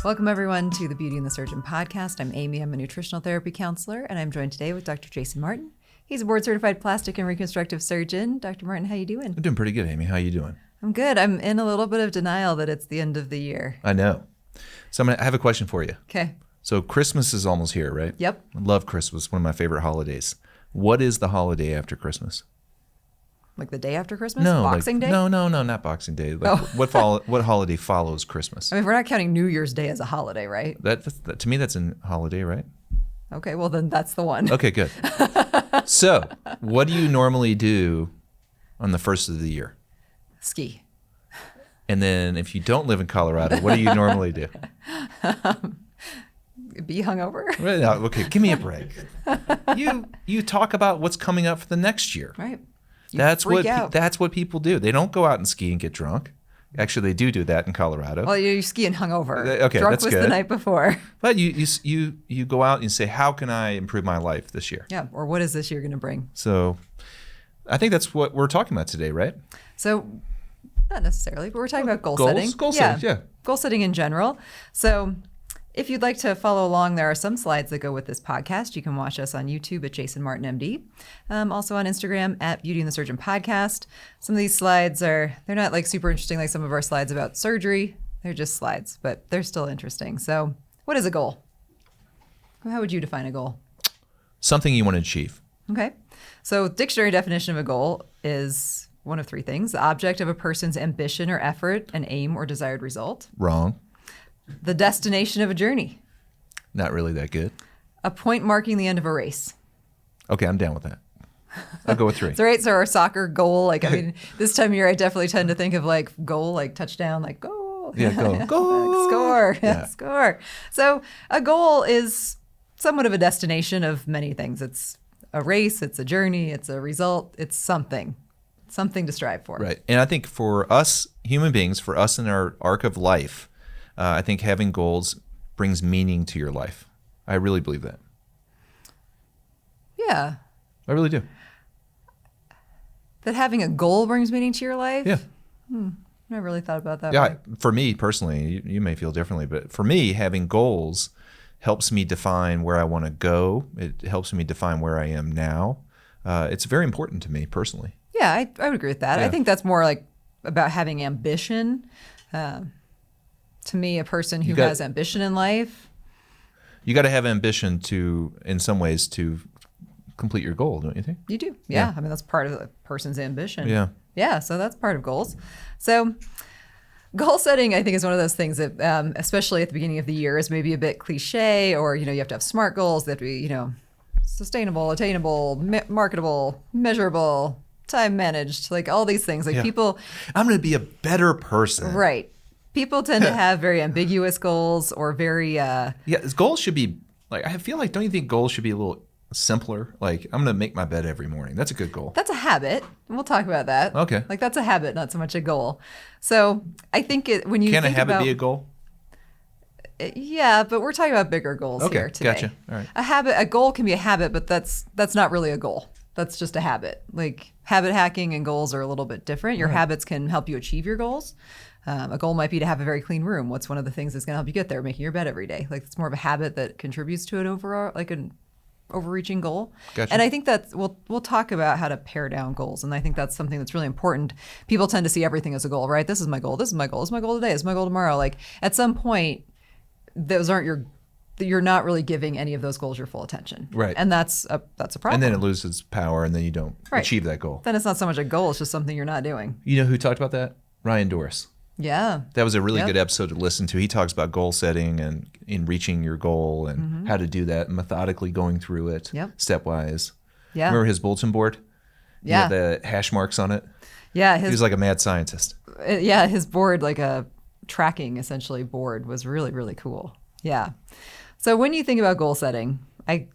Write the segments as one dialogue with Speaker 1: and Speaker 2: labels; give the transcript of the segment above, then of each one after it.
Speaker 1: Welcome, everyone, to the Beauty and the Surgeon podcast. I'm Amy. I'm a nutritional therapy counselor, and I'm joined today with Dr. Jason Martin. He's a board-certified plastic and reconstructive surgeon. Dr. Martin, how you doing?
Speaker 2: I'm doing pretty good, Amy. How you doing?
Speaker 1: I'm good. I'm in a little bit of denial that it's the end of the year.
Speaker 2: I know. So I have a question for you.
Speaker 1: Okay.
Speaker 2: So Christmas is almost here, right?
Speaker 1: Yep.
Speaker 2: I love Christmas, one of my favorite holidays. What is the holiday after Christmas?
Speaker 1: Like the day after Christmas?
Speaker 2: No,
Speaker 1: Boxing Day?
Speaker 2: No, not Boxing Day. Like what holiday follows Christmas?
Speaker 1: I mean, we're not counting New Year's Day as a holiday, right?
Speaker 2: That to me, that's a holiday, right?
Speaker 1: Okay, well then that's the one.
Speaker 2: Okay, good. So, what do you normally do on the first of the year?
Speaker 1: Ski.
Speaker 2: And then, if you don't live in Colorado, what do you normally do?
Speaker 1: Be hungover.
Speaker 2: Okay, give me a break. You talk about what's coming up for the next year.
Speaker 1: Right.
Speaker 2: That's what people do. They don't go out and ski and get drunk. Actually, they do that in Colorado.
Speaker 1: Well, you're skiing hungover.
Speaker 2: Okay,
Speaker 1: Drunk
Speaker 2: that's
Speaker 1: was
Speaker 2: good.
Speaker 1: the night before.
Speaker 2: But you go out and you say, how can I improve my life this year?
Speaker 1: Yeah, or what is this year going to bring?
Speaker 2: So I think that's what we're talking about today, right?
Speaker 1: So not necessarily, but we're talking about goal setting.
Speaker 2: Goal setting, yeah.
Speaker 1: Goal setting in general. So if you'd like to follow along, there are some slides that go with this podcast. You can watch us on YouTube at Jason Martin MD. Also on Instagram at Beauty and the Surgeon Podcast. Some of these slides they're not like super interesting like some of our slides about surgery. They're just slides, but they're still interesting. So what is a goal? How would you define a goal?
Speaker 2: Something you want to achieve.
Speaker 1: Okay. So dictionary definition of a goal is one of three things: the object of a person's ambition or effort, an aim or desired result.
Speaker 2: Wrong.
Speaker 1: The destination of a journey.
Speaker 2: Not really that good.
Speaker 1: A point marking the end of a race.
Speaker 2: Okay, I'm down with that. I'll go with 3.
Speaker 1: So, right, so our soccer goal, like, I mean, this time of year, I definitely tend to think of like goal, like touchdown, like goal.
Speaker 2: Yeah, go. Go.
Speaker 1: Score.
Speaker 2: Yeah.
Speaker 1: Score. So a goal is somewhat of a destination of many things. It's a race, it's a journey, it's a result, it's something to strive for.
Speaker 2: Right. And I think for us human beings, for us in our arc of life, I think having goals brings meaning to your life. I really believe that.
Speaker 1: Yeah.
Speaker 2: I really do.
Speaker 1: That having a goal brings meaning to your life?
Speaker 2: Yeah.
Speaker 1: I never really thought about that.
Speaker 2: Yeah. For me personally, you may feel differently, but for me, having goals helps me define where I want to go. It helps me define where I am now. It's very important to me personally.
Speaker 1: Yeah, I would agree with that.
Speaker 2: Yeah.
Speaker 1: I think that's more like about having ambition. To me, a person who has ambition in life.
Speaker 2: You got to have ambition in some ways, to complete your goal, don't you think?
Speaker 1: You do. Yeah. I mean, that's part of a person's ambition.
Speaker 2: Yeah.
Speaker 1: Yeah. So that's part of goals. So goal setting, I think, is one of those things that, especially at the beginning of the year, is maybe a bit cliche, or, you have to have SMART goals. They have to be, sustainable, attainable, marketable, measurable, time managed, like all these things. Like people.
Speaker 2: I'm going to be a better person.
Speaker 1: Right. People tend to have very ambiguous goals or very...
Speaker 2: goals should be, like, I feel like, don't you think goals should be a little simpler? Like, I'm going to make my bed every morning. That's a good goal.
Speaker 1: That's a habit. And we'll talk about that.
Speaker 2: Okay.
Speaker 1: Like, that's a habit, not so much a goal. So I think when you
Speaker 2: Can
Speaker 1: think
Speaker 2: a habit
Speaker 1: about...
Speaker 2: be a goal?
Speaker 1: Yeah, but we're talking about bigger goals here today.
Speaker 2: Gotcha. All right.
Speaker 1: A goal can be a habit, but that's not really a goal. That's just a habit. Like, habit hacking and goals are a little bit different. Your habits can help you achieve your goals. A goal might be to have a very clean room. What's one of the things that's going to help you get there? Making your bed every day. Like, it's more of a habit that contributes to an overall, like an overreaching goal.
Speaker 2: Gotcha.
Speaker 1: And I think that we'll talk about how to pare down goals. And I think that's something that's really important. People tend to see everything as a goal, right? This is my goal. This is my goal. This is my goal today. This is my goal tomorrow. Like, at some point, those aren't you're not really giving any of those goals your full attention.
Speaker 2: Right.
Speaker 1: And that's a problem.
Speaker 2: And then it loses power, and then you don't achieve that goal.
Speaker 1: Then it's not so much a goal. It's just something you're not doing.
Speaker 2: You know who talked about that? Ryan Doris.
Speaker 1: Yeah.
Speaker 2: That was a really good episode to listen to. He talks about goal setting and in reaching your goal and how to do that, methodically going through it stepwise. Yeah. Remember his bulletin board?
Speaker 1: Yeah.
Speaker 2: He had the hash marks on it.
Speaker 1: Yeah.
Speaker 2: He was like a mad scientist.
Speaker 1: Yeah. His board, like a tracking essentially board, was really, really cool. Yeah. So when you think about goal setting, I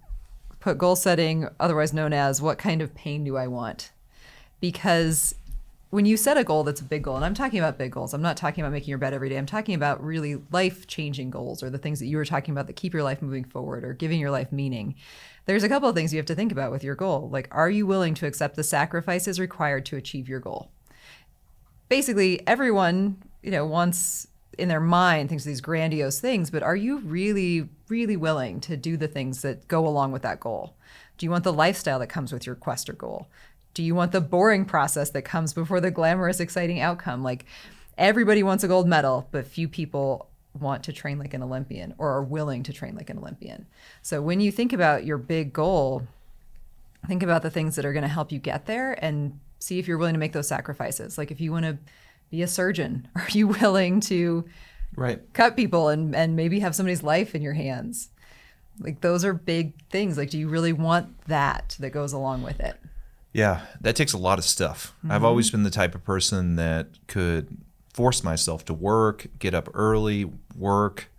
Speaker 1: put goal setting, otherwise known as what kind of pain do I want? Because when you set a goal that's a big goal, and I'm talking about big goals, I'm not talking about making your bed every day. I'm talking about really life-changing goals, or the things that you were talking about that keep your life moving forward or giving your life meaning. There's a couple of things you have to think about with your goal. Like, are you willing to accept the sacrifices required to achieve your goal? Basically, everyone, wants in their mind thinks of these grandiose things, but are you really, really willing to do the things that go along with that goal? Do you want the lifestyle that comes with your quest or goal? Do you want the boring process that comes before the glamorous, exciting outcome? Like, everybody wants a gold medal, but few people want to train like an Olympian or are willing to train like an Olympian. So when you think about your big goal, think about the things that are going to help you get there and see if you're willing to make those sacrifices. Like, if you want to be a surgeon, are you willing to cut people and maybe have somebody's life in your hands? Like, those are big things. Like, do you really want that goes along with it?
Speaker 2: Yeah, that takes a lot of stuff. I've always been the type of person that could force myself to work, get up early, work.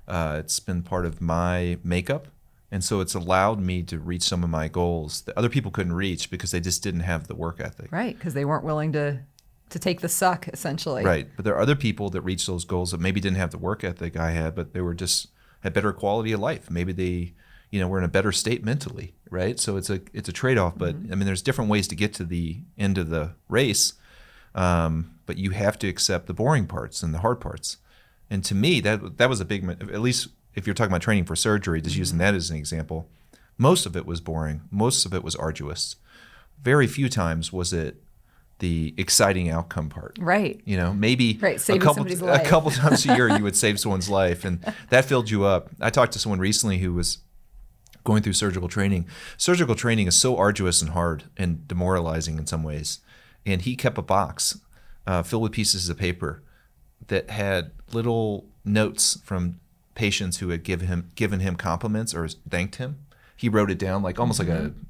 Speaker 2: It's been part of my makeup. And so it's allowed me to reach some of my goals that other people couldn't reach because they just didn't have the work ethic.
Speaker 1: Right, because they weren't willing to take the suck, essentially.
Speaker 2: Right, but there are other people that reach those goals that maybe didn't have the work ethic I had, but they were just had better quality of life. Maybe they, were in a better state mentally, right? So it's a trade-off, but I mean, there's different ways to get to the end of the race, but you have to accept the boring parts and the hard parts. And to me, that was a big, at least if you're talking about training for surgery, just using that as an example, most of it was boring. Most of it was arduous. Very few times was it the exciting outcome part.
Speaker 1: Right.
Speaker 2: Maybe
Speaker 1: saving somebody's life.
Speaker 2: A couple times a year you would save someone's life, and that filled you up. I talked to someone recently who was going through surgical training. Surgical training is so arduous and hard and demoralizing in some ways. And he kept a box filled with pieces of paper that had little notes from patients who had given him compliments or thanked him. He wrote it down almost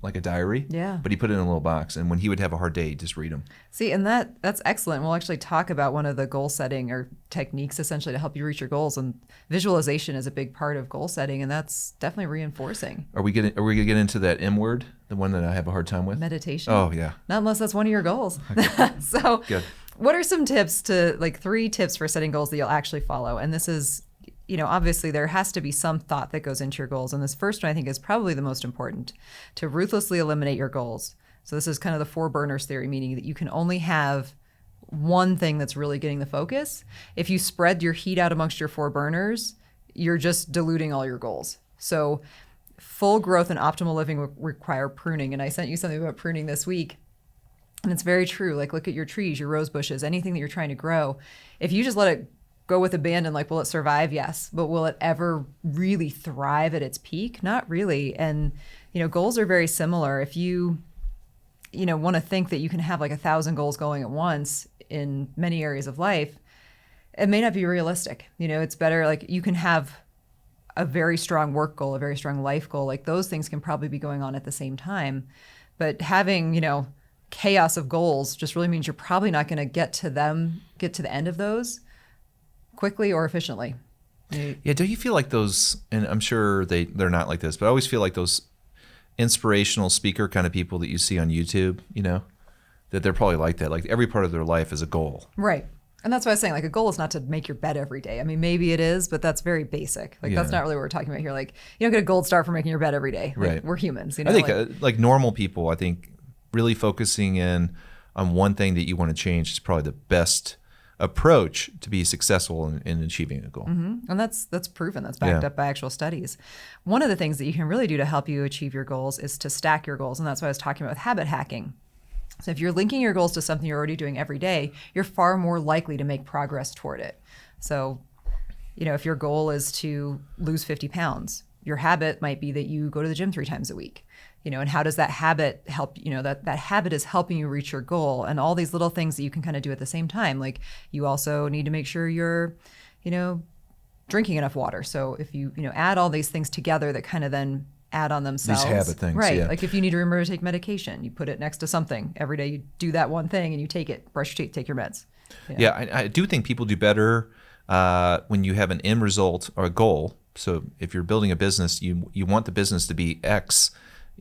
Speaker 2: like a diary.
Speaker 1: Yeah.
Speaker 2: But he put it in a little box, and when he would have a hard day, he'd just read them.
Speaker 1: See, and that's excellent. We'll actually talk about one of the goal setting or techniques essentially to help you reach your goals, and visualization is a big part of goal setting, and that's definitely reinforcing.
Speaker 2: Are we gonna get into that M word, the one that I have a hard time with?
Speaker 1: Meditation.
Speaker 2: Oh yeah.
Speaker 1: Not unless that's one of your goals.
Speaker 2: Okay.
Speaker 1: So
Speaker 2: good.
Speaker 1: What are some tips 3 tips for setting goals that you'll actually follow? And this is, obviously there has to be some thought that goes into your goals. And this first one I think is probably the most important, to ruthlessly eliminate your goals. So this is kind of the 4 burners theory, meaning that you can only have one thing that's really getting the focus. If you spread your heat out amongst your 4 burners, you're just diluting all your goals. So full growth and optimal living require pruning. And I sent you something about pruning this week. And it's very true. Like, look at your trees, your rose bushes, anything that you're trying to grow. If you just let it go with abandon, will it survive? Yes. But will it ever really thrive at its peak? Not really. And, goals are very similar. If you, want to think that you can have 1,000 goals going at once in many areas of life, it may not be realistic. It's better, you can have a very strong work goal, a very strong life goal. Those things can probably be going on at the same time. But having, chaos of goals just really means you're probably not going to get to the end of those quickly or efficiently.
Speaker 2: Yeah, do you feel like those, and I'm sure they're not like this, but I always feel like those inspirational speaker kind of people that you see on YouTube, that they're probably like that. Like, every part of their life is a goal.
Speaker 1: Right. And that's what I was saying. A goal is not to make your bed every day. I mean, maybe it is, but that's very basic. That's not really what we're talking about here. You don't get a gold star for making your bed every day.
Speaker 2: Right.
Speaker 1: We're humans.
Speaker 2: I think normal people, I think really focusing in on one thing that you want to change is probably the best approach to be successful in achieving a goal.
Speaker 1: Mm-hmm. And that's proven. That's backed up by actual studies. One of the things that you can really do to help you achieve your goals is to stack your goals. And that's what I was talking about with habit hacking. So if you're linking your goals to something you're already doing every day, you're far more likely to make progress toward it. So, if your goal is to lose 50 pounds, your habit might be that you go to the gym 3 times a week. And how does that habit help? That habit is helping you reach your goal, and all these little things that you can kind of do at the same time. Like, you also need to make sure you're, drinking enough water. So if you, add all these things together that kind of then add on themselves.
Speaker 2: These habit things,
Speaker 1: right?
Speaker 2: Yeah.
Speaker 1: Like, if you need to remember to take medication, you put it next to something every day. You do that one thing and you take it. Brush your teeth, take your meds.
Speaker 2: Yeah, I do think people do better when you have an end result or a goal. So if you're building a business, you want the business to be X,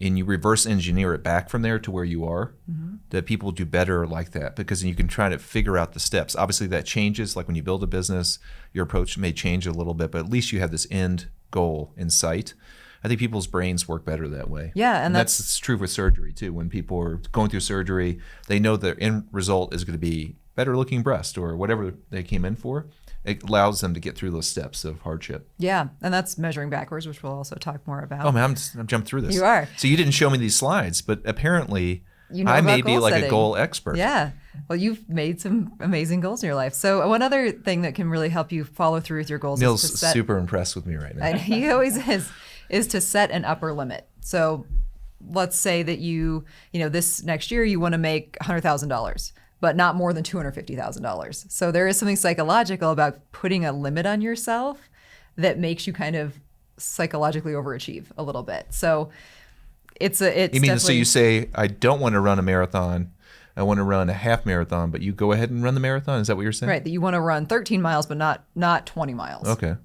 Speaker 2: and you reverse engineer it back from there to where you are, that people do better like that, because then you can try to figure out the steps. Obviously that changes, like when you build a business, your approach may change a little bit, but at least you have this end goal in sight. I think people's brains work better that way.
Speaker 1: Yeah, and
Speaker 2: that's true with surgery too. When people are going through surgery, they know their end result is going to be better looking breast or whatever they came in for. It allows them to get through those steps of hardship.
Speaker 1: Yeah, and that's measuring backwards, which we'll also talk more about.
Speaker 2: Oh man, I'm jumped through this.
Speaker 1: You are.
Speaker 2: So you didn't show me these slides, but apparently
Speaker 1: You know
Speaker 2: I
Speaker 1: about
Speaker 2: may be
Speaker 1: goal
Speaker 2: like
Speaker 1: setting.
Speaker 2: a goal expert.
Speaker 1: Yeah. Well, you've made some amazing goals in your life. So one other thing that can really help you follow through with your goals
Speaker 2: Neil's
Speaker 1: is to set,
Speaker 2: super impressed with me right now.
Speaker 1: and he always is to set an upper limit. So let's say that this next year you want to make $100,000, but not more than $250,000. So there is something psychological about putting a limit on yourself that makes you kind of psychologically overachieve a little bit. So it's
Speaker 2: You mean, so
Speaker 1: definitely-
Speaker 2: you say, I don't want to run a marathon, I want to run a half marathon, but you go ahead and run the marathon? Is that what you're saying?
Speaker 1: right, that you want to run 13 miles, but not 20 miles.
Speaker 2: Okay.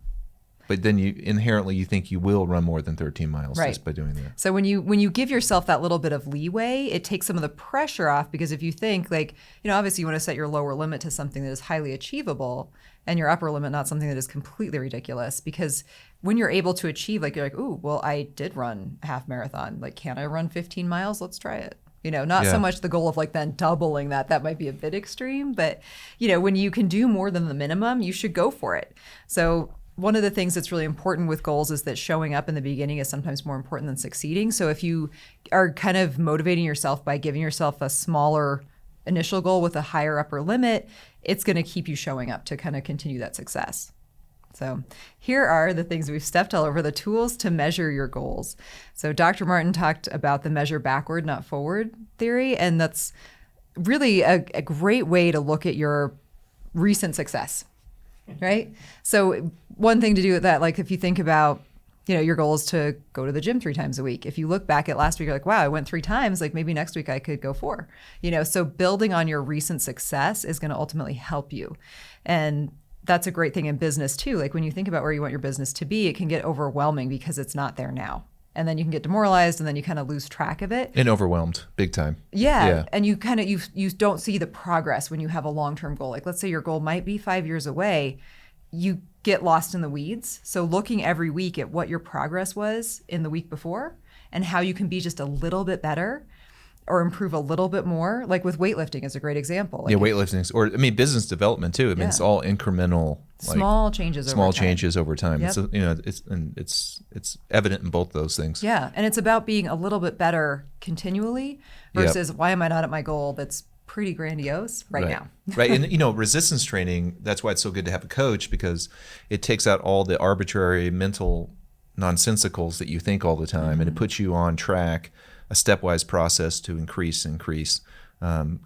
Speaker 2: But then you inherently you think you will run more than 13 miles
Speaker 1: Right.
Speaker 2: just by doing that.
Speaker 1: So when you give yourself that little bit of leeway, it takes some of the pressure off, because if you think obviously you want to set your lower limit to something that is highly achievable and your upper limit not something that is completely ridiculous, because when you're able to achieve, you're like, ooh, well, I did run a half marathon. Can I run 15 miles? Let's try it. Not
Speaker 2: Yeah.
Speaker 1: so much the goal of then doubling that. That might be a bit extreme, but when you can do more than the minimum, you should go for it. So one of the things that's really important with goals is that showing up in the beginning is sometimes more important than succeeding. So if you are kind of motivating yourself by giving yourself a smaller initial goal with a higher upper limit, it's going to keep you showing up to kind of continue that success. So here are the things we've stepped all over, the tools to measure your goals. So Dr. Martin talked about the measure backward, not forward theory, and that's really a great way to look at your recent success. Right? So one thing to do with that, if you think about, your goal is to go to the gym 3 times a week. If you look back at last week, you're like, wow, I went 3 times. Maybe next week I could go 4. So building on your recent success is going to ultimately help you. And that's a great thing in business too. When you think about where you want your business to be, it can get overwhelming because it's not there now. And then you can get demoralized, and then you kind of lose track of it.
Speaker 2: And overwhelmed, big time.
Speaker 1: Yeah. And you kind of, you don't see the progress when you have a long-term goal. Let's say your goal might be 5 years away. You get lost in the weeds. So looking every week at what your progress was in the week before and how you can be just a little bit better or improve a little bit more, with weightlifting is a great example.
Speaker 2: Weightlifting, or business development too. It's all incremental,
Speaker 1: small changes over time.
Speaker 2: Yep. It's evident in both those things.
Speaker 1: Yeah, and it's about being a little bit better continually versus why am I not at my goal that's pretty grandiose right now.
Speaker 2: Right. And, resistance training, that's why it's so good to have a coach, because it takes out all the arbitrary mental nonsensicals that you think all the time, and it puts you on track, a stepwise process to increase,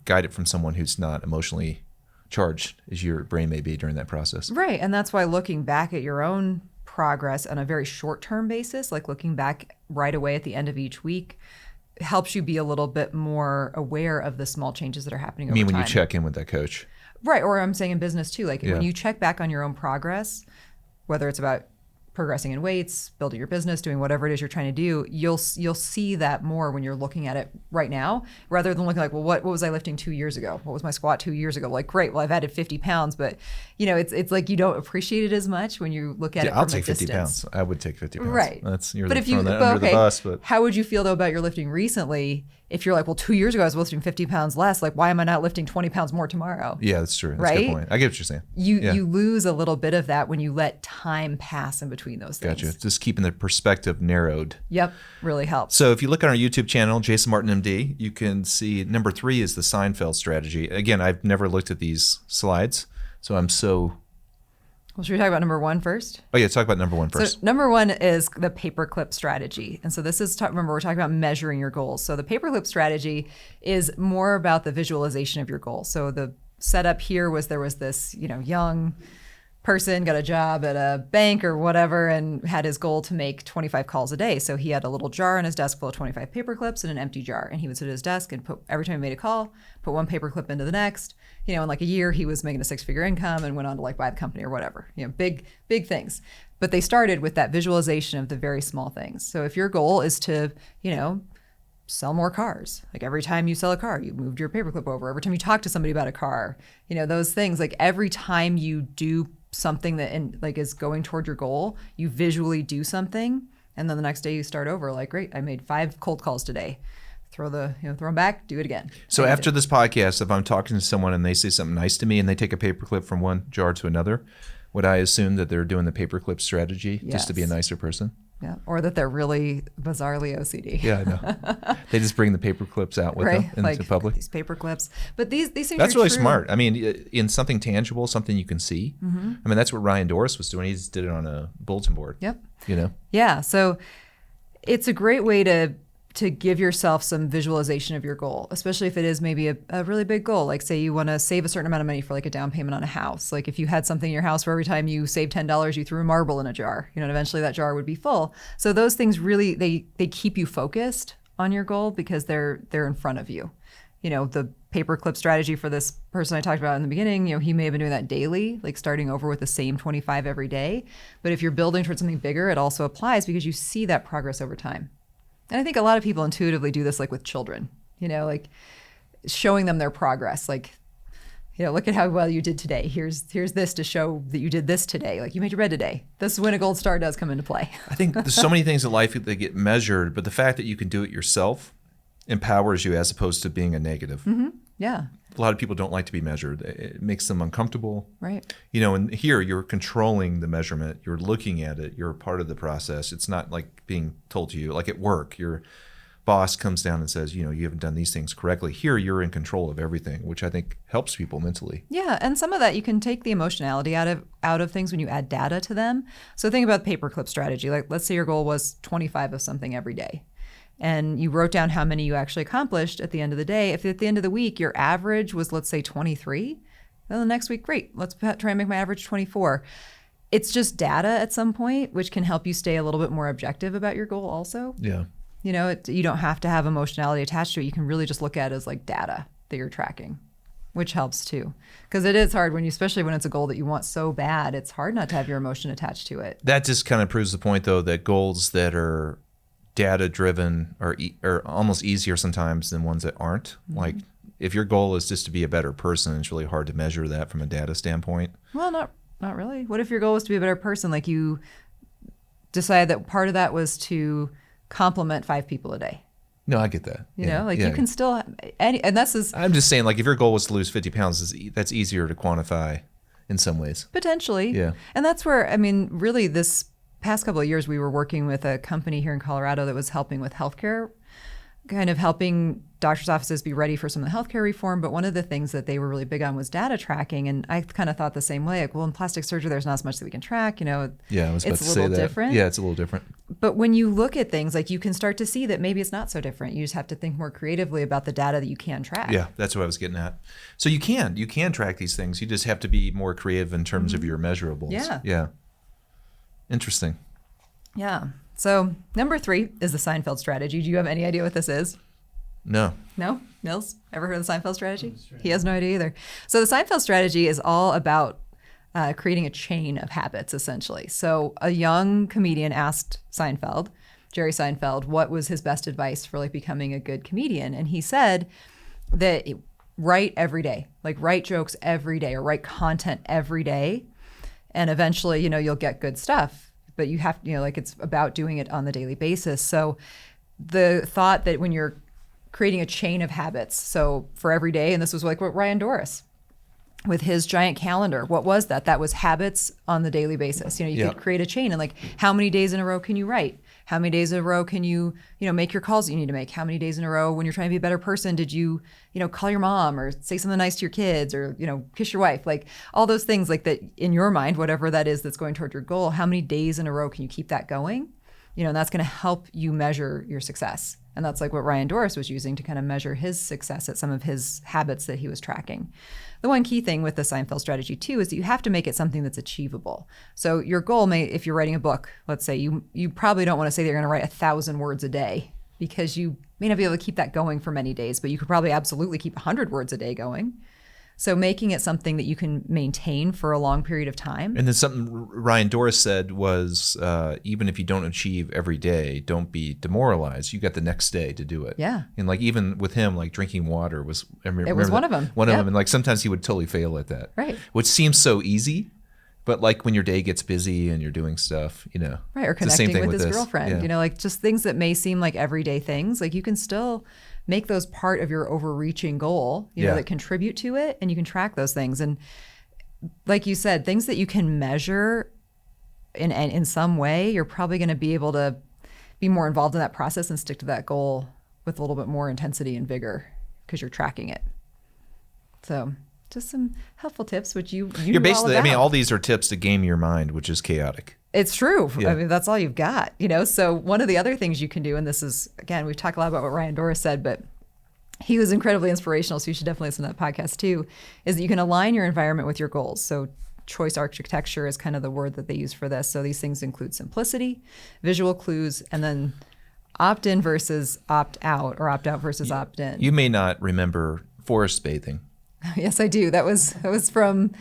Speaker 2: guide it from someone who's not emotionally charged as your brain may be during that process.
Speaker 1: Right. And that's why looking back at your own progress on a very short-term basis, looking back right away at the end of each week, helps you be a little bit more aware of the small changes that are happening over time.
Speaker 2: When you check in with that coach?
Speaker 1: Right. Or I'm saying in business too, when you check back on your own progress, whether it's about progressing in weights, building your business, doing whatever it is you're trying to do, you'll see that more when you're looking at it right now, rather than looking well, what was I lifting 2 years ago? What was my squat 2 years ago? Great, well, I've added 50 pounds, but it's you don't appreciate it as much when you look at it from
Speaker 2: I'll
Speaker 1: a
Speaker 2: take 50
Speaker 1: distance.
Speaker 2: pounds. I would take 50 pounds.
Speaker 1: Right.
Speaker 2: You're
Speaker 1: but if you,
Speaker 2: throwing that
Speaker 1: but
Speaker 2: under
Speaker 1: okay,
Speaker 2: the bus. But
Speaker 1: how would you feel though about your lifting recently? If you're well, 2 years ago I was lifting 50 pounds less, why am I not lifting 20 pounds more tomorrow?
Speaker 2: Yeah, that's true. That's
Speaker 1: right?
Speaker 2: a good point. I get what you're saying.
Speaker 1: You lose a little bit of that when you let time pass in between those things.
Speaker 2: Gotcha. Just keeping the perspective narrowed.
Speaker 1: Yep, really helps.
Speaker 2: So if you look on our YouTube channel, Jason Martin MD, you can see number 3 is the Seinfeld strategy. Again, I've never looked at these slides, so I'm so...
Speaker 1: Well, should we talk about number 1 first?
Speaker 2: Oh yeah, talk about number 1 first.
Speaker 1: So number 1 is the paperclip strategy. And so this is, remember, we're talking about measuring your goals. So the paperclip strategy is more about the visualization of your goal. So the setup here was there was this, young person got a job at a bank or whatever and had his goal to make 25 calls a day. So he had a little jar on his desk full of 25 paper clips and an empty jar. And he would sit at his desk and every time he made a call, put 1 paper clip into the next. In a year, he was making a 6-figure income and went on to buy the company or whatever. Big things. But they started with that visualization of the very small things. So if your goal is to, sell more cars, every time you sell a car, you moved your paperclip over. Every time you talk to somebody about a car, those things, every time you do something that is going toward your goal, you visually do something, and then the next day you start over. Great, I made 5 cold calls today. throw them back, do it again.
Speaker 2: So after this podcast, if I'm talking to someone and they say something nice to me and they take a paperclip from one jar to another, would I assume that they're doing the paperclip strategy just to be a nicer person?
Speaker 1: Yeah, or that they're really bizarrely OCD.
Speaker 2: Yeah, I know. They just bring the paper clips out with them into
Speaker 1: like
Speaker 2: public.
Speaker 1: These paper clips, but these things.
Speaker 2: That's
Speaker 1: are
Speaker 2: really
Speaker 1: true.
Speaker 2: smart. I mean, in something tangible, something you can see. Mm-hmm. I mean, that's what Ryan Doris was doing. He just did it on a bulletin board.
Speaker 1: Yep.
Speaker 2: Yeah.
Speaker 1: So it's a great way to give yourself some visualization of your goal, especially if it is maybe a really big goal. Like say you want to save a certain amount of money for like a down payment on a house. Like if you had something in your house where every time you saved $10, you threw a marble in a jar, and eventually that jar would be full. So those things really, they keep you focused on your goal because they're in front of you. The paperclip strategy for this person I talked about in the beginning, he may have been doing that daily, like starting over with the same 25 every day. But if you're building towards something bigger, it also applies because you see that progress over time. And I think a lot of people intuitively do this, like with children, like showing them their progress. Like, look at how well you did today. Here's this to show that you did this today. Like you made your bed today. This is when a gold star does come into play.
Speaker 2: I think there's so many things in life that get measured, but the fact that you can do it yourself empowers you as opposed to being a negative.
Speaker 1: Mm-hmm. Yeah.
Speaker 2: A lot of people don't like to be measured. It makes them uncomfortable.
Speaker 1: Right.
Speaker 2: And here you're controlling the measurement. You're looking at it. You're part of the process. It's not like being told to you, like at work, your boss comes down and says, you haven't done these things correctly. Here you're in control of everything, which I think helps people mentally.
Speaker 1: Yeah. And some of that you can take the emotionality out of things when you add data to them. So think about the paperclip strategy. Like let's say your goal was 25 of something every day. And you wrote down how many you actually accomplished at the end of the day. If at the end of the week your average was, let's say, 23, then the next week, great, let's try and make my average 24. It's just data at some point, which can help you stay a little bit more objective about your goal also.
Speaker 2: Yeah.
Speaker 1: You don't have to have emotionality attached to it. You can really just look at it as like data that you're tracking, which helps too. Because it is hard especially when it's a goal that you want so bad, it's hard not to have your emotion attached to it.
Speaker 2: That just kind of proves the point, though, that goals that are data driven are almost easier sometimes than ones that aren't. Mm-hmm. Like if your goal is just to be a better person, it's really hard to measure that from a data standpoint.
Speaker 1: Well, not really. What if your goal was to be a better person? Like you decided that part of that was to compliment 5 people a day.
Speaker 2: No, I get that.
Speaker 1: You can still, and that's as
Speaker 2: I'm just saying, like if your goal was to lose 50 pounds, that's easier to quantify in some ways.
Speaker 1: Potentially.
Speaker 2: Yeah.
Speaker 1: And that's where, really this past couple of years, we were working with a company here in Colorado that was helping with healthcare, kind of helping doctors' offices be ready for some of the healthcare reform. But one of the things that they were really big on was data tracking. And I kind of thought the same way, like, well, in plastic surgery, there's not as much that we can track,
Speaker 2: Yeah, I was about
Speaker 1: it's
Speaker 2: to
Speaker 1: a
Speaker 2: say
Speaker 1: little
Speaker 2: that.
Speaker 1: different.
Speaker 2: Yeah, it's a little different.
Speaker 1: But when you look at things, like you can start to see that maybe it's not so different. You just have to think more creatively about the data that you can track.
Speaker 2: Yeah, that's what I was getting at. So you can track these things. You just have to be more creative in terms of your measurables. Yeah. Interesting.
Speaker 1: Yeah. So number 3 is the Seinfeld strategy. Do you have any idea what this is?
Speaker 2: No.
Speaker 1: No? Nils? Ever heard of the Seinfeld strategy? He has no idea either. So the Seinfeld strategy is all about creating a chain of habits, essentially. So a young comedian asked Seinfeld, Jerry Seinfeld, what was his best advice for becoming a good comedian. And he said that write every day, write jokes every day or write content every day. And eventually, you'll get good stuff. But you have, it's about doing it on the daily basis. So the thought that when you're creating a chain of habits, so for every day, and this was what Ryan Doris, with his giant calendar, what was that? That was habits on the daily basis. You could create a chain and how many days in a row can you write? How many days in a row can you, make your calls that you need to make? How many days in a row when you're trying to be a better person did you, call your mom or say something nice to your kids or, kiss your wife? All those things that in your mind, whatever that is that's going toward your goal, how many days in a row can you keep that going? And that's going to help you measure your success. And that's what Ryan Doris was using to kind of measure his success at some of his habits that he was tracking. The one key thing with the Seinfeld strategy too is that you have to make it something that's achievable. So your goal may, if you're writing a book, let's say you probably don't want to say that you're going to write 1,000 words a day because you may not be able to keep that going for many days, but you could probably absolutely keep 100 words a day going. So making it something that you can maintain for a long period of time.
Speaker 2: And then something Ryan Doris said was, even if you don't achieve every day, don't be demoralized. You got the next day to do it.
Speaker 1: Yeah.
Speaker 2: And even with him, drinking water was,
Speaker 1: it was one of them.
Speaker 2: One of them. And sometimes he would totally fail at that.
Speaker 1: Right.
Speaker 2: Which seems so easy. But when your day gets busy and you're doing stuff,
Speaker 1: Right. Or connecting with his girlfriend, just things that may seem like everyday things, you can still make those part of your overreaching goal, you know, that contribute to it, and you can track those things. And like you said, things that you can measure in some way, you're probably going to be able to be more involved in that process and stick to that goal with a little bit more intensity and vigor because you're tracking it. So just some helpful tips, which you're
Speaker 2: basically,
Speaker 1: all about.
Speaker 2: I mean, all these are tips to game your mind, which is chaotic.
Speaker 1: It's true. Yeah. I mean, that's all you've got, you know? So one of the other things you can do, and this is, again, we've talked a lot about what Ryan Doris said, but he was incredibly inspirational, so you should definitely listen to that podcast too, is that you can align your environment with your goals. So choice architecture is kind of the word that they use for this. So these things include simplicity, visual clues, and then opt-in versus opt-out, or opt-out versus opt-in.
Speaker 2: You may not remember forest bathing.
Speaker 1: Yes, I do. That was from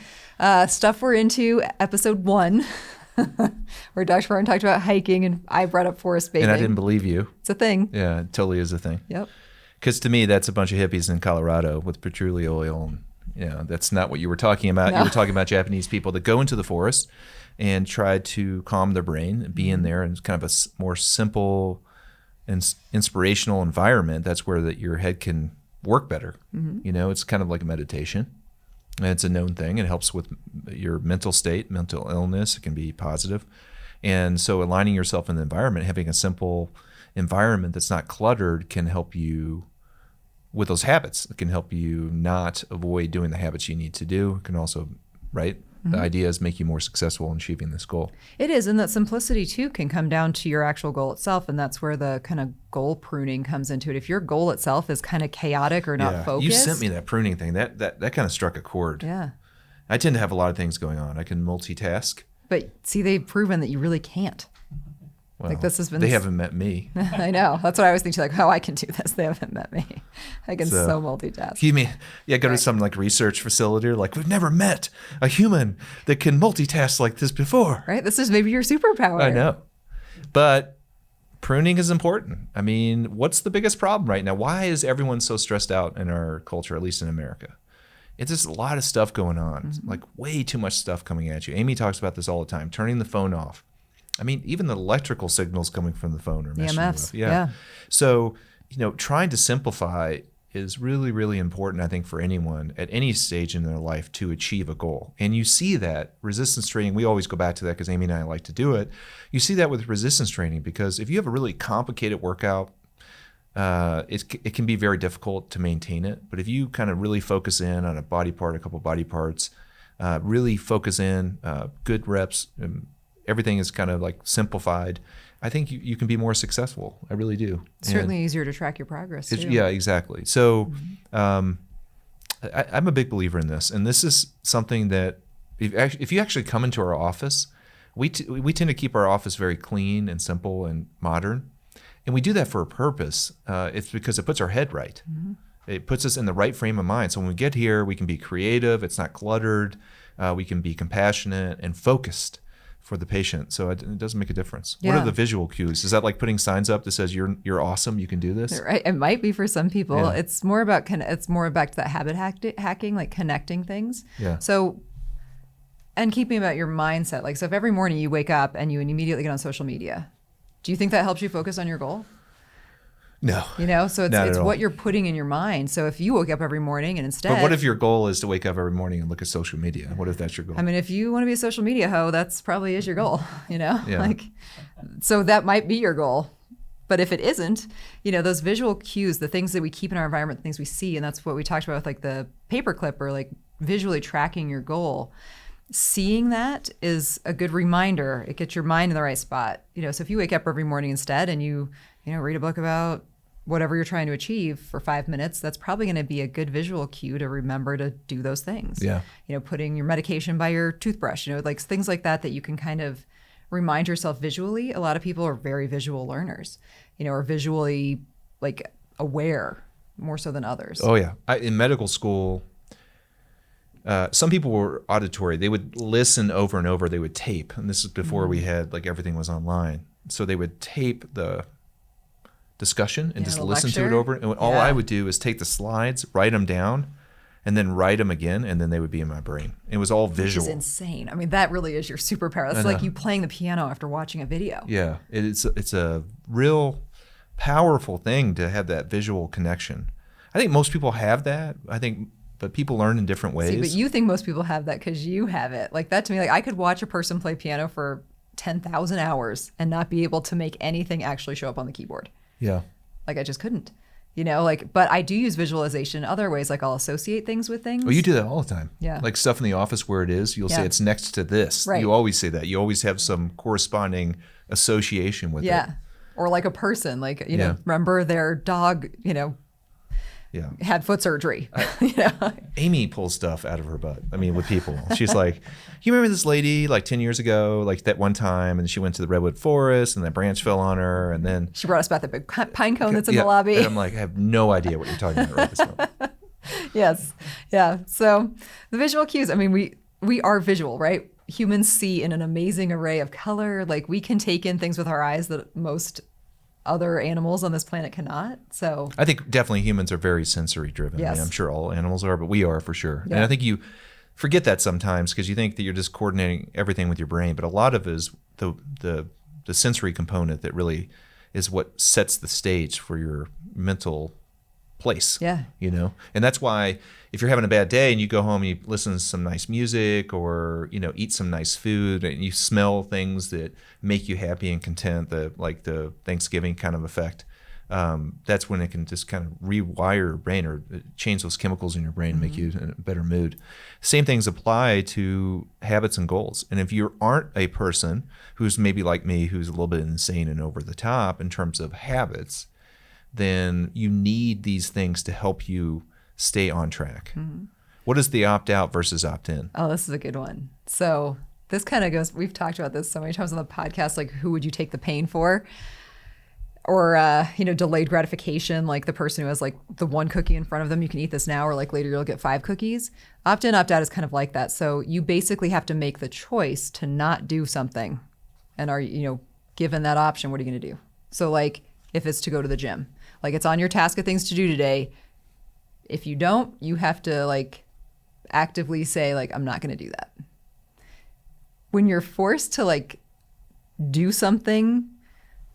Speaker 1: Stuff We're Into, episode 1, where Dr. Farron talked about hiking, and I brought up forest bathing.
Speaker 2: And I didn't believe you.
Speaker 1: It's a thing.
Speaker 2: Yeah, it totally is a thing.
Speaker 1: Yep.
Speaker 2: Because to me, that's a bunch of hippies in Colorado with patchouli oil. And, you know, that's not what you were talking about. No. You were talking about Japanese people that go into the forest and try to calm their brain and be in there in kind of a more simple and inspirational environment. That's where your head can work better. Mm-hmm. You know, it's kind of like a meditation. And it's a known thing. It helps with your mental state, mental illness. It can be positive. And so aligning yourself in the environment, having a simple environment that's not cluttered, can help you with those habits. It can help you not avoid doing the habits you need to do. It can also, right? Mm-hmm. The idea is make you more successful in achieving this goal.
Speaker 1: It is, and that simplicity too can come down to your actual goal itself, and that's where the kind of goal pruning comes into it. If your goal itself is kind of chaotic or not focused.
Speaker 2: You sent me that pruning thing. That kind of struck a chord.
Speaker 1: Yeah.
Speaker 2: I tend to have a lot of things going on. I can multitask.
Speaker 1: But see, they've proven that you really can't.
Speaker 2: Well,
Speaker 1: like this has been.
Speaker 2: They haven't met me.
Speaker 1: I know. That's what I was thinking. Like, oh, I can do this. They haven't met me. I can so multitask.
Speaker 2: You mean, go to some like research facility. Like, we've never met a human that can multitask like this before.
Speaker 1: Right. This is maybe your superpower.
Speaker 2: I know, but pruning is important. I mean, what's the biggest problem right now? Why is everyone so stressed out in our culture, at least in America? It's just a lot of stuff going on. Mm-hmm. Like way too much stuff coming at you. Amy talks about this all the time. Turning the phone off. I mean, even the electrical signals coming from the phone are messing
Speaker 1: EMFs,
Speaker 2: you up. Yeah. So, trying to simplify is really, really important, I think, for anyone at any stage in their life to achieve a goal. And you see that resistance training, we always go back to that because Amy and I like to do it. You see that with resistance training because if you have a really complicated workout, it can be very difficult to maintain it. But if you kind of really focus in on a body part, a couple body parts, really focus in, good reps, everything is kind of like simplified, I think you can be more successful. I really do.
Speaker 1: It's certainly easier to track your progress too.
Speaker 2: Yeah, exactly. So I'm a big believer in this. And this is something that if you actually come into our office, we tend to keep our office very clean and simple and modern. And we do that for a purpose. It's because it puts our head right. Mm-hmm. It puts us in the right frame of mind. So when we get here, we can be creative. It's not cluttered. We can be compassionate and focused for the patient. So it does make a difference. Yeah. What are the visual cues? Is that like putting signs up that says you're awesome, you can do this?
Speaker 1: Right. It might be for some people. Yeah. It's more about back to that habit hacking, like connecting things.
Speaker 2: Yeah.
Speaker 1: So, and keeping about your mindset. Like, so if every morning you wake up and you immediately get on social media, do you think that helps you focus on your goal?
Speaker 2: No.
Speaker 1: So it's what you're putting in your mind. So if you woke up every morning and instead...
Speaker 2: But what if your goal is to wake up every morning and look at social media? What if that's your goal?
Speaker 1: I mean, if you want to be a social media hoe, that's probably is your goal,
Speaker 2: Yeah.
Speaker 1: So that might be your goal. But if it isn't, those visual cues, the things that we keep in our environment, the things we see, and that's what we talked about with like the paperclip or like visually tracking your goal. Seeing that is a good reminder. It gets your mind in the right spot. So if you wake up every morning instead and you read a book about whatever you're trying to achieve for 5 minutes, that's probably going to be a good visual cue to remember to do those things.
Speaker 2: Yeah.
Speaker 1: Putting your medication by your toothbrush, like things like that you can kind of remind yourself visually. A lot of people are very visual learners, or visually like aware more so than others.
Speaker 2: Oh yeah. In medical school, some people were auditory. They would listen over and over. They would tape. And this is before we had like everything was online. So they would tape the discussion and just listen to it over. And all I would do is take the slides, write them down, and then write them again, and then they would be in my brain. It was all visual.
Speaker 1: Which is insane. I mean, that really is your superpower. That's like you playing the piano after watching a video.
Speaker 2: Yeah, it's a real powerful thing to have that visual connection. I think most people have that. But people learn in different ways.
Speaker 1: See, but you think most people have that because you have it. Like that to me, like I could watch a person play piano for 10,000 hours and not be able to make anything actually show up on the keyboard.
Speaker 2: Yeah.
Speaker 1: Like I just couldn't, but I do use visualization in other ways. Like I'll associate things with things.
Speaker 2: Well, you do that all the time.
Speaker 1: Yeah.
Speaker 2: Like stuff in the office where it is, you'll say it's next to this.
Speaker 1: Right.
Speaker 2: You always say that. You always have some corresponding association with it.
Speaker 1: Yeah. Or like a person, like, remember their dog, had foot surgery.
Speaker 2: Amy pulls stuff out of her butt. I mean, with people. She's like, you remember this lady like 10 years ago, like that one time, and she went to the redwood forest and that branch fell on her, and then
Speaker 1: she brought us back the big pine cone that's in the lobby.
Speaker 2: And I'm like, I have no idea what you're talking about right this moment.
Speaker 1: Yes. Yeah. So the visual cues, I mean, we are visual, right? Humans see in an amazing array of color. Like we can take in things with our eyes that most other animals on this planet cannot. So
Speaker 2: I think definitely humans are very sensory driven.
Speaker 1: Yes.
Speaker 2: I mean, I'm sure all animals are, but we are for sure.
Speaker 1: Yeah.
Speaker 2: And I think you forget that sometimes because you think that you're just coordinating everything with your brain, but a lot of it is the sensory component that really is what sets the stage for your mental place.
Speaker 1: Yeah.
Speaker 2: And that's why if you're having a bad day and you go home and you listen to some nice music or eat some nice food and you smell things that make you happy and content, like the Thanksgiving kind of effect, that's when it can just kind of rewire your brain or change those chemicals in your brain and make you in a better mood. Same things apply to habits and goals. And if you aren't a person who's maybe like me, who's a little bit insane and over the top in terms of habits, then you need these things to help you stay on track. Mm-hmm. What is the opt-out versus opt-in?
Speaker 1: Oh, this is a good one. So this kind of goes, we've talked about this so many times on the podcast, like who would you take the pain for? Or, delayed gratification, like the person who has like the one cookie in front of them, you can eat this now, or like later you'll get 5 cookies. Opt-in, opt-out is kind of like that. So you basically have to make the choice to not do something. And are, given that option, what are you going to do? So like if it's to go to the gym, like it's on your task of things to do today. If you don't, you have to like actively say like, I'm not going to do that. When you're forced to like do something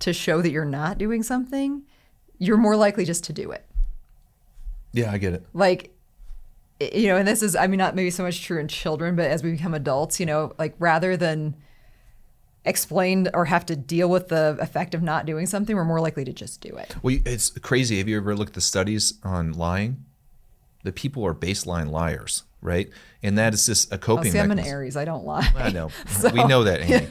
Speaker 1: to show that you're not doing something, you're more likely just to do it.
Speaker 2: Yeah, I get it.
Speaker 1: Like, and this is, not maybe so much true in children, but as we become adults, like rather than explain or have to deal with the effect of not doing something, we're more likely to just do it.
Speaker 2: Well, it's crazy. Have you ever looked at the studies on lying? The people are baseline liars, right? And that is just a coping
Speaker 1: I'm
Speaker 2: mechanism.
Speaker 1: an Aries. I don't lie.
Speaker 2: I know. We know that, Amy.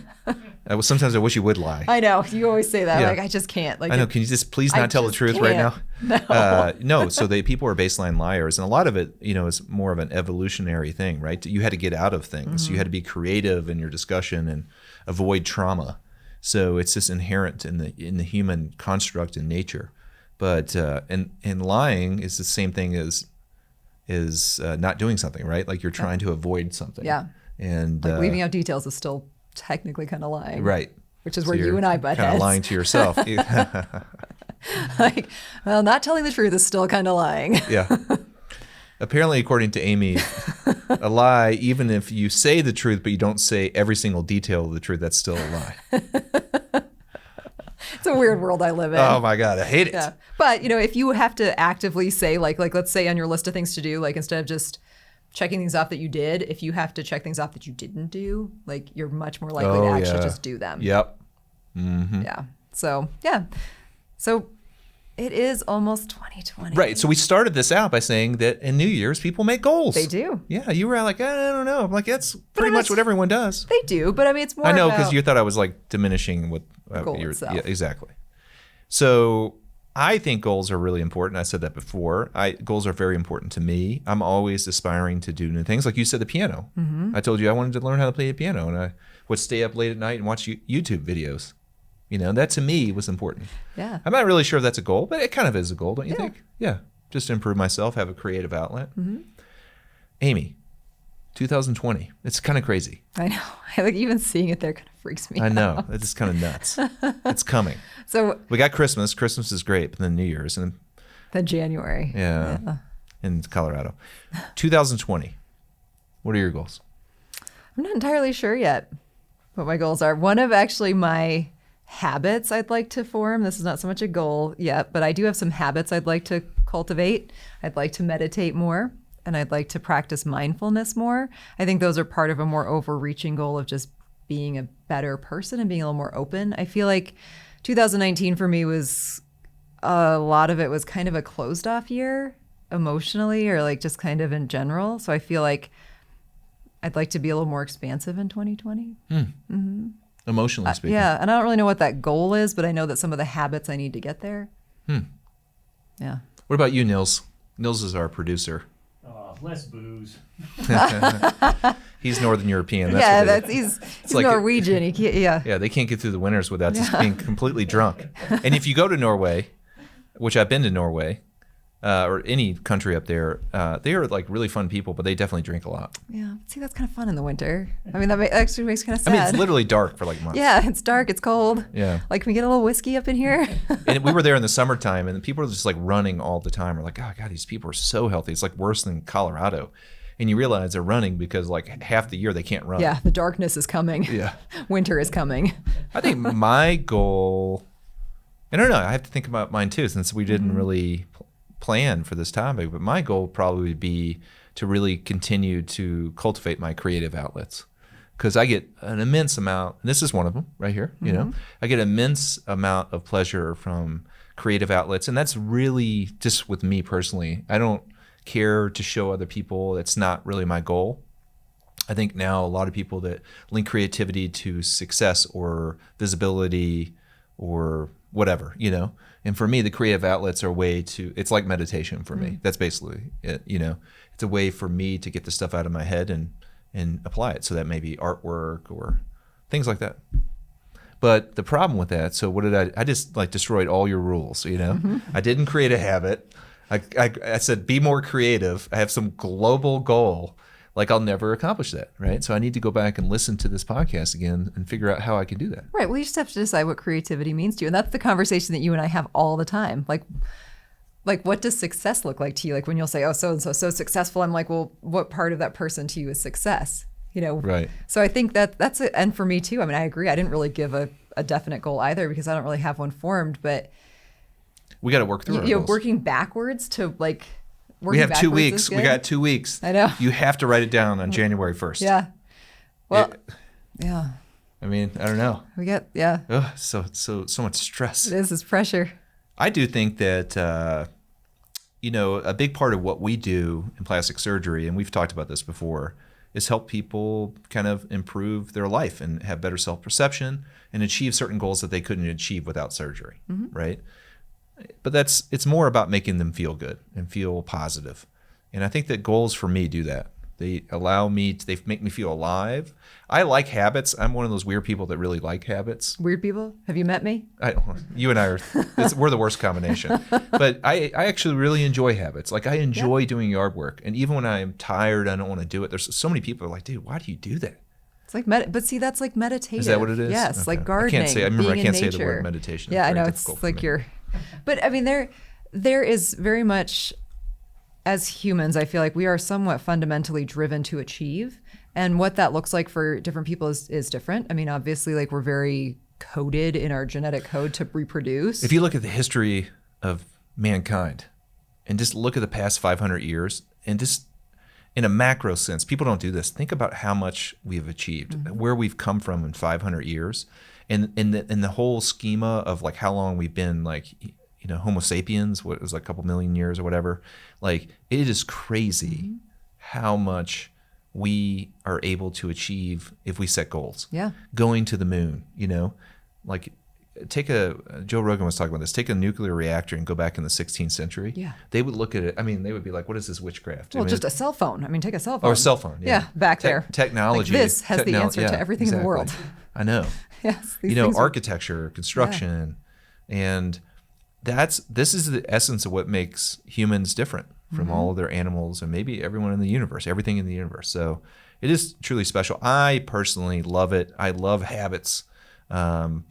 Speaker 2: Sometimes I wish you would lie.
Speaker 1: I know. You always say that. Yeah. Like, I just can't. Like,
Speaker 2: I know. Can you just please not tell the truth right now?
Speaker 1: No.
Speaker 2: No. So the people are baseline liars. And a lot of it, is more of an evolutionary thing, right? You had to get out of things. Mm-hmm. You had to be creative in your discussion and avoid trauma. So it's just inherent in the human construct in nature. But and lying is the same thing as not doing something, right? Like you're trying to avoid something.
Speaker 1: Yeah.
Speaker 2: And
Speaker 1: like leaving out details is still technically kind of lying.
Speaker 2: Right.
Speaker 1: Which is where you and I butt heads.
Speaker 2: Kind of lying to yourself.
Speaker 1: Like, well, not telling the truth is still kind of lying.
Speaker 2: Yeah. Apparently, according to Amy, a lie, even if you say the truth, but you don't say every single detail of the truth, that's still a lie.
Speaker 1: It's a weird world I live in.
Speaker 2: Oh my God, I hate it.
Speaker 1: Yeah. But, if you have to actively say, like let's say on your list of things to do, like instead of just checking things off that you did, if you have to check things off that you didn't do, like you're much more likely to actually just do them.
Speaker 2: Yep. Mm-hmm.
Speaker 1: Yeah. So, yeah. So it is almost 2020.
Speaker 2: Right. So we started this out by saying that in New Year's, people make goals.
Speaker 1: They do.
Speaker 2: Yeah. You were like, I don't know. I'm like, that's pretty much what everyone does.
Speaker 1: They do. But it's more
Speaker 2: I know, because you thought I was like diminishing what
Speaker 1: goal itself.
Speaker 2: Yeah, exactly. So I think goals are really important. I said that before. Goals are very important to me. I'm always aspiring to do new things. Like you said, the piano. Mm-hmm. I told you I wanted to learn how to play the piano, and I would stay up late at night and watch YouTube videos. That to me was important.
Speaker 1: Yeah.
Speaker 2: I'm not really sure if that's a goal, but it kind of is a goal, don't you think? Yeah. Just to improve myself, have a creative outlet. Mm-hmm. Amy, 2020. It's kind of crazy.
Speaker 1: I know. Like even seeing it there kind of freaks me out.
Speaker 2: I know. It's just kind of nuts. It's coming. So we got Christmas. Christmas is great, but then New Year's and
Speaker 1: then January.
Speaker 2: Yeah. In Colorado. 2020. What are your goals?
Speaker 1: I'm not entirely sure yet what my goals are. One of actually my habits I'd like to form. This is not so much a goal yet, but I do have some habits I'd like to cultivate. I'd like to meditate more, and I'd like to practice mindfulness more. I think those are part of a more overreaching goal of just being a better person and being a little more open. I feel like 2019 for me was a lot of it was kind of a closed off year emotionally, or like just kind of in general. So I feel like I'd like to be a little more expansive in 2020.
Speaker 2: Emotionally speaking.
Speaker 1: Yeah, and I don't really know what that goal is, but I know that some of the habits I need to get there. Yeah.
Speaker 2: What about you, Nils? Nils is our producer.
Speaker 3: Less booze.
Speaker 2: He's Northern European.
Speaker 1: He's
Speaker 2: like
Speaker 1: Norwegian. He can't,
Speaker 2: Yeah, they can't get through the winters without just being completely drunk. And if you go to Norway, which I've been to Norway, or any country up there, they are like really fun people, but they definitely drink a lot.
Speaker 1: Yeah. See, that's kind of fun in the winter. I mean, that actually makes kind of sad.
Speaker 2: I mean, it's literally dark for like months.
Speaker 1: Yeah, it's dark. It's cold.
Speaker 2: Yeah.
Speaker 1: Like, can we get a little whiskey up in here?
Speaker 2: And we were there in the summertime, and people are just like running all the time. We're like, oh, God, these people are so healthy. It's like worse than Colorado. And you realize they're running because like half the year they can't run.
Speaker 1: Yeah, the darkness is coming.
Speaker 2: Yeah.
Speaker 1: Winter is coming.
Speaker 2: I think my goal, I don't know, I have to think about mine too, since we didn't really plan for this topic, but my goal would probably be to really continue to cultivate my creative outlets, because I get an immense amount, and this is one of them right here, you know, I get an immense amount of pleasure from creative outlets, and that's really just with me personally. I don't care to show other people. That's not really my goal. I think now a lot of people that link creativity to success or visibility or whatever, you know. And for me, the creative outlets are a way to, it's like meditation for me. That's basically it, you know. It's a way for me to get the stuff out of my head and apply it. So that may be artwork or things like that. But the problem with that, so what did I just like destroyed all your rules, you know. I didn't create a habit. I said, be more creative. I have some global goal. Like, I'll never accomplish that, right? So I need to go back and listen to this podcast again and figure out how I can do that.
Speaker 1: Right. Well, you just have to decide what creativity means to you. And that's the conversation that you and I have all the time. Like what does success look like to you? Like when you'll say, oh, so-and-so so successful. I'm like, well, what part of that person to you is success? You know?
Speaker 2: Right.
Speaker 1: So I think that's it. And for me too, I mean, I agree. I didn't really give a definite goal either, because I don't really have one formed, but
Speaker 2: we got to work through our goals.
Speaker 1: Working backwards to like,
Speaker 2: we have 2 weeks. We got 2 weeks.
Speaker 1: I know.
Speaker 2: You have to write it down on January 1st.
Speaker 1: Yeah. Well, yeah.
Speaker 2: I mean, I don't know.
Speaker 1: We got, yeah.
Speaker 2: Ugh, so much stress.
Speaker 1: It is. It's pressure.
Speaker 2: I do think that, you know, a big part of what we do in plastic surgery, and we've talked about this before, is help people kind of improve their life and have better self-perception and achieve certain goals that they couldn't achieve without surgery, right? But it's more about making them feel good and feel positive. And I think that goals for me do that. They allow me, they make me feel alive. I like habits. I'm one of those weird people that really like habits.
Speaker 1: Weird people? Have you met me?
Speaker 2: You and I are, we're the worst combination. But I actually really enjoy habits. Like, I enjoy doing yard work. And even when I'm tired, I don't want to do it. There's so many people who are like, dude, why do you do that?
Speaker 1: It's like, but see, that's like meditative.
Speaker 2: Is that what it is?
Speaker 1: Yes,
Speaker 2: Okay.
Speaker 1: like gardening.
Speaker 2: I remember I can't say the
Speaker 1: nature.
Speaker 2: word meditation.
Speaker 1: Yeah, I know.
Speaker 2: very
Speaker 1: It's
Speaker 2: difficult
Speaker 1: like
Speaker 2: for me.
Speaker 1: but I mean, there is very much, as humans, I feel like we are somewhat fundamentally driven to achieve. And what that looks like for different people is different. I mean, obviously, like, we're very coded in our genetic code to reproduce.
Speaker 2: If you look at the history of mankind and just look at the past 500 years and just in a macro sense, people don't do this. Think about how much we've achieved, where we've come from in 500 years. And in the whole schema of like how long we've been like, you know, Homo sapiens, what it was like a couple million years or whatever, like it is crazy how much we are able to achieve if we set goals.
Speaker 1: Yeah.
Speaker 2: Going to the moon, you know, like Joe Rogan was talking about this, take a nuclear reactor and go back in the 16th century.
Speaker 1: Yeah.
Speaker 2: They would look at it, I mean, they would be like, what is this witchcraft?
Speaker 1: Well,
Speaker 2: I mean,
Speaker 1: just a cell phone. I mean, take a cell phone.
Speaker 2: or a cell phone. Yeah,
Speaker 1: back there.
Speaker 2: Technology.
Speaker 1: Like this has the answer to everything in the world.
Speaker 2: I know.
Speaker 1: Yes.
Speaker 2: You know, architecture, construction, and this is the essence of what makes humans different from all of their animals and maybe everyone in the universe, everything in the universe. So it is truly special. I personally love it. I love habits. I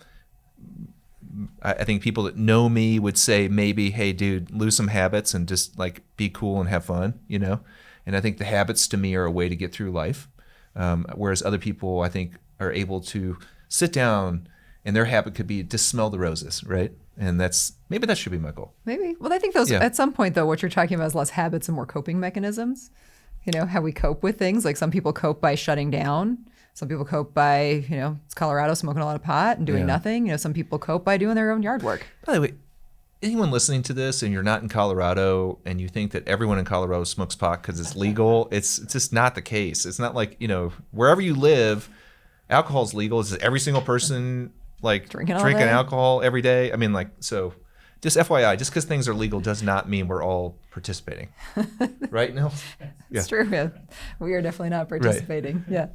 Speaker 2: think people that know me would say maybe, hey, dude, lose some habits and just like be cool and have fun, you know? And I think the habits to me are a way to get through life. Whereas other people, I think, are able to sit down and their habit could be to smell the roses, right? And maybe that should be my goal.
Speaker 1: Maybe. Well, I think those
Speaker 2: Yeah.
Speaker 1: at some point though, what you're talking about is less habits and more coping mechanisms. You know, how we cope with things. Like some people cope by shutting down. Some people cope by, it's Colorado, smoking a lot of pot and doing
Speaker 2: Yeah.
Speaker 1: nothing. Some people cope by doing their own yard work.
Speaker 2: By the way, anyone listening to this and you're not in Colorado and you think that everyone in Colorado smokes pot because it's legal, it's just not the case. It's not like, wherever you live, alcohol is legal. Is every single person like
Speaker 1: Drinking
Speaker 2: drinking
Speaker 1: all day?
Speaker 2: alcohol every day? I mean, so just FYI, just because things are legal does not mean we're all participating. Right, Nils?
Speaker 1: It's true. Yeah. We are definitely not participating. Yeah.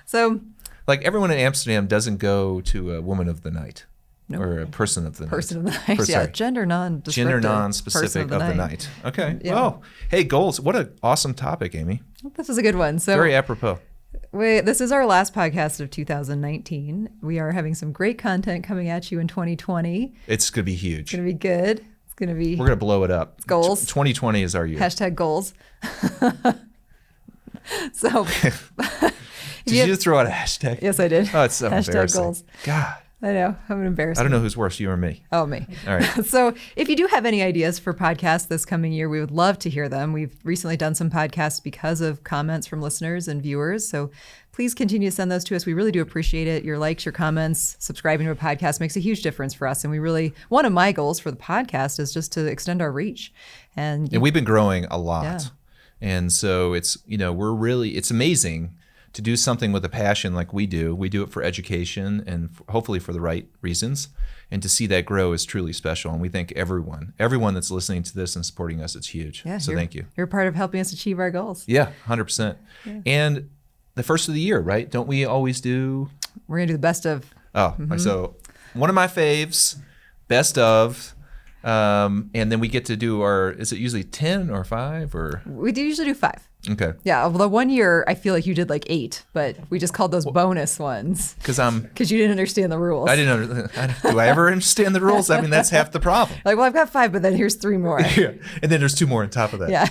Speaker 1: So
Speaker 2: Like everyone in Amsterdam doesn't go to a woman of the night.
Speaker 1: Nope.
Speaker 2: Or a person of the night.
Speaker 1: person of the night. Yeah.
Speaker 2: Sorry.
Speaker 1: Gender non-descriptive.
Speaker 2: Gender non-specific
Speaker 1: person
Speaker 2: of the night. Okay.
Speaker 1: Yeah.
Speaker 2: Well, hey, goals. What an awesome topic, Amy.
Speaker 1: This is a good one. So
Speaker 2: Very apropos.
Speaker 1: this is our last podcast of 2019. We are having some great content coming at you in 2020.
Speaker 2: It's going to be huge.
Speaker 1: It's going to be good. It's going to be
Speaker 2: We're going to blow it up.
Speaker 1: Goals.
Speaker 2: 2020 is our year.
Speaker 1: hashtag goals. So
Speaker 2: Did you just throw out a hashtag?
Speaker 1: yes, I did.
Speaker 2: Oh, it's so
Speaker 1: Hashtag
Speaker 2: embarrassing.
Speaker 1: goals.
Speaker 2: God.
Speaker 1: I know. I'm embarrassed.
Speaker 2: I don't know who's worse, you or me.
Speaker 1: Oh, me.
Speaker 2: All right.
Speaker 1: So if you do have any ideas for podcasts this coming year, we would love to hear them. We've recently done some podcasts because of comments from listeners and viewers. So please continue to send those to us. We really do appreciate it. Your likes, your comments, subscribing to a podcast makes a huge difference for us. And we really, one of my goals for the podcast is just to extend our reach. And
Speaker 2: And we've been growing a lot.
Speaker 1: Yeah.
Speaker 2: And so it's, it's amazing to do something with a passion like we do. We do it for education and hopefully for the right reasons. And to see that grow is truly special. And we thank everyone that's listening to this and supporting us, it's huge.
Speaker 1: yeah,
Speaker 2: So thank you.
Speaker 1: You're part of helping us achieve our goals.
Speaker 2: Yeah, 100%. And the first of the year, right? Don't we always do?
Speaker 1: We're going to do the best of.
Speaker 2: Oh, so one of my faves, best of, and then we get to do is it usually 10 or 5 or?
Speaker 1: We do usually do 5.
Speaker 2: Okay.
Speaker 1: Yeah, although one year I feel like you did like 8, but we just called those bonus ones
Speaker 2: Because
Speaker 1: because you didn't understand the rules.
Speaker 2: I didn't do I ever understand the rules? I mean, that's half the problem.
Speaker 1: Like, well, I've got 5, but then here's 3 more.
Speaker 2: Yeah. And then there's 2 more on top of that.
Speaker 1: Yeah.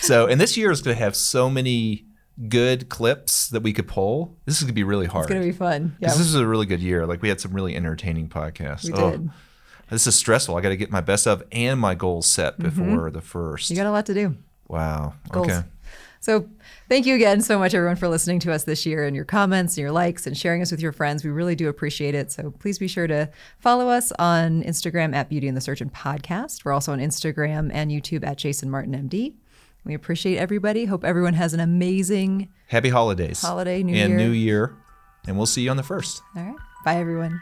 Speaker 2: So, and this year is going to have so many good clips that we could pull. This is going to be really hard.
Speaker 1: It's going to be fun. Yeah.
Speaker 2: Because this is a really good year. Like we had some really entertaining podcasts.
Speaker 1: We did.
Speaker 2: This is stressful. I got to get my best of and my goals set before the first.
Speaker 1: You got a lot to do.
Speaker 2: Wow.
Speaker 1: Goals.
Speaker 2: Okay.
Speaker 1: So thank you again so much, everyone, for listening to us this year and your comments and your likes and sharing us with your friends. We really do appreciate it. So please be sure to follow us on Instagram at Beauty and the Surgeon Podcast. We're also on Instagram and YouTube at Jason Martin MD. We appreciate everybody. Hope everyone has an amazing
Speaker 2: Happy holidays.
Speaker 1: holiday, New
Speaker 2: and
Speaker 1: Year.
Speaker 2: New Year. And we'll see you on the 1st.
Speaker 1: All right. Bye, everyone.